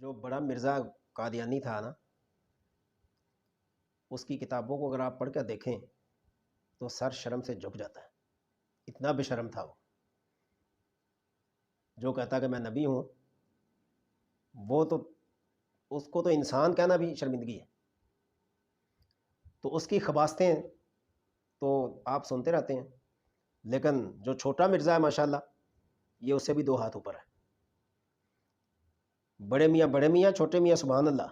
جو بڑا مرزا قادیانی تھا نا، اس کی کتابوں کو اگر آپ پڑھ کر دیکھیں تو سر شرم سے جھک جاتا ہے، اتنا بے شرم تھا وہ۔ جو کہتا کہ میں نبی ہوں، وہ تو اس کو تو انسان کہنا بھی شرمندگی ہے۔ تو اس کی خباستیں تو آپ سنتے رہتے ہیں، لیکن جو چھوٹا مرزا ہے ماشاءاللہ، یہ اس سے بھی 2 ہاتھ اوپر ہے۔ بڑے میاں چھوٹے میاں سبحان اللہ۔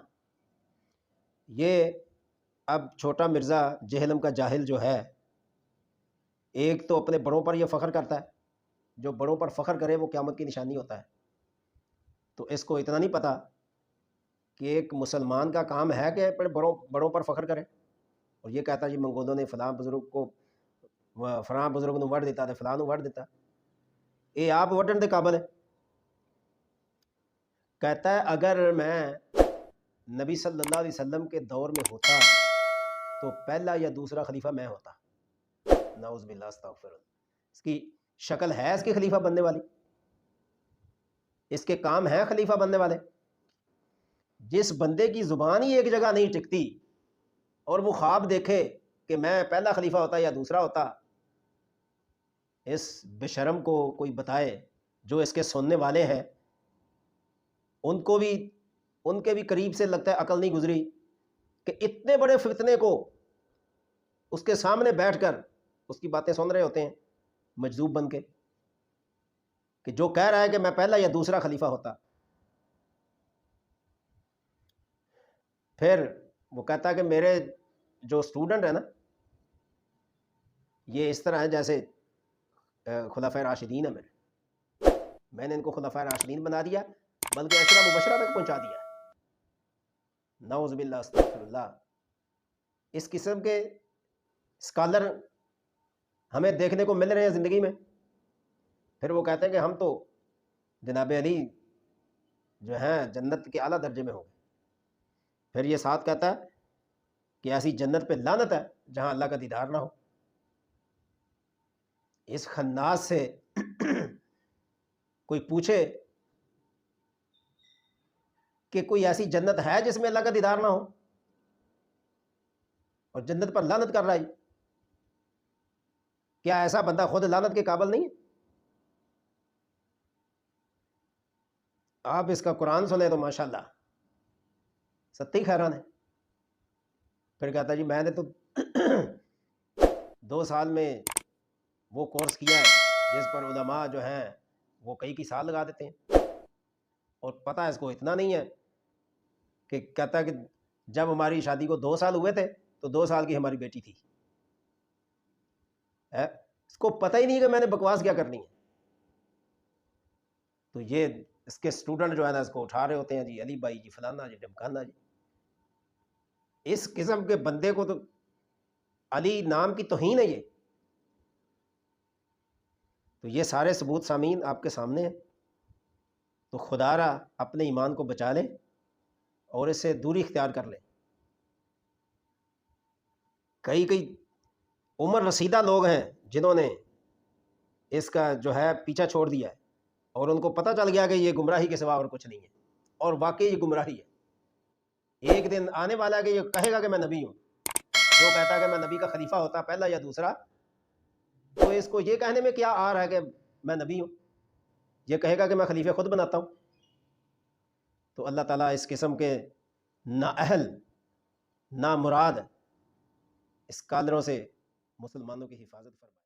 یہ اب چھوٹا مرزا جہلم کا جاہل جو ہے، ایک تو اپنے بڑوں پر یہ فخر کرتا ہے، جو بڑوں پر فخر کرے وہ قیامت کی نشانی ہوتا ہے۔ تو اس کو اتنا نہیں پتا کہ ایک مسلمان کا کام ہے کہ اپنے بڑوں پر فخر کرے، اور یہ کہتا ہے جی منگولوں نے فلاں بزرگ کو فلاں بزرگ نو وڑ دیتا ہے، فلاں نو وڑ دیتا، یہ آپ وڈن دے قابل ہے۔ کہتا ہے اگر میں نبی صلی اللہ علیہ وسلم کے دور میں ہوتا تو پہلا یا دوسرا خلیفہ میں ہوتا۔ نعوذ باللہ استغفر اللہ۔ اس کی شکل ہے اس کے خلیفہ بننے والی، اس کے کام ہیں خلیفہ بننے والے۔ جس بندے کی زبان ہی ایک جگہ نہیں ٹکتی اور وہ خواب دیکھے کہ میں پہلا خلیفہ ہوتا یا دوسرا ہوتا، اس بے شرم کو کوئی بتائے، جو اس کے سننے والے ہیں ان کو بھی، ان کے بھی قریب سے لگتا ہے عقل نہیں گزری کہ اتنے بڑے فتنے کو اس کے سامنے بیٹھ کر اس کی باتیں سن رہے ہوتے ہیں مجذوب بن کے، کہ جو کہہ رہا ہے کہ میں پہلا یا دوسرا خلیفہ ہوتا۔ پھر وہ کہتا ہے کہ میرے جو اسٹوڈنٹ ہیں نا، یہ اس طرح ہیں جیسے خلفائے راشدین ہیں میں نے ان کو خلفائے راشدین بنا دیا، بلکہ عشرہ مبشرہ تک پہنچا دیا۔ نعوذ باللہ استغفر اللہ۔ اس قسم کے اسکالر ہمیں دیکھنے کو مل رہے ہیں زندگی میں۔ پھر وہ کہتے ہیں کہ ہم تو جناب علی جو ہیں جنت کے اعلیٰ درجے میں ہوں گے۔ پھر یہ ساتھ کہتا ہے کہ ایسی جنت پہ لعنت ہے جہاں اللہ کا دیدار نہ ہو۔ اس خناس سے کوئی پوچھے کہ کوئی ایسی جنت ہے جس میں اللہ کا دیدار نہ ہو، اور جنت پر لعنت کر رہا ہے، کیا ایسا بندہ خود لعنت کے قابل نہیں ہے؟ آپ اس کا قرآن سنیں تو ماشاءاللہ ستی خیران ہے۔ پھر کہتا جی میں نے تو 2 سال میں وہ کورس کیا ہے جس پر علماء جو ہیں وہ کئی سال لگا دیتے ہیں، اور پتہ اس کو اتنا نہیں ہے کہ کہتا ہے کہ جب ہماری شادی کو 2 سال ہوئے تھے تو 2 سال کی ہماری بیٹی تھی۔ اس کو پتہ ہی نہیں کہ میں نے بکواس کیا کرنی ہے۔ تو یہ اس کے اسٹوڈنٹ جو ہے نا اس کو اٹھا رہے ہوتے ہیں، جی علی بھائی جی فلانا جی ڈمکانا جی۔ اس قسم کے بندے کو تو علی نام کی توہین ہے یہ۔ تو یہ سارے ثبوت سامعین آپ کے سامنے ہیں، تو خدا را اپنے ایمان کو بچا لیں اور اس سے دوری اختیار کر لیں۔ کئی عمر رسیدہ لوگ ہیں جنہوں نے اس کا جو ہے پیچھا چھوڑ دیا ہے، اور ان کو پتہ چل گیا کہ یہ گمراہی کے سوا اور کچھ نہیں ہے، اور واقعی یہ گمراہی ہے۔ ایک دن آنے والا ہے کہ یہ کہے گا کہ میں نبی ہوں، جو کہتا ہے کہ میں نبی کا خلیفہ ہوتا پہلا یا دوسرا، تو اس کو یہ کہنے میں کیا آ رہا ہے کہ میں نبی ہوں؟ یہ کہے گا کہ میں خلیفہ خود بناتا ہوں۔ تو اللہ تعالیٰ اس قسم کے نااہل نامراد اسکالروں سے مسلمانوں کی حفاظت فرمائے۔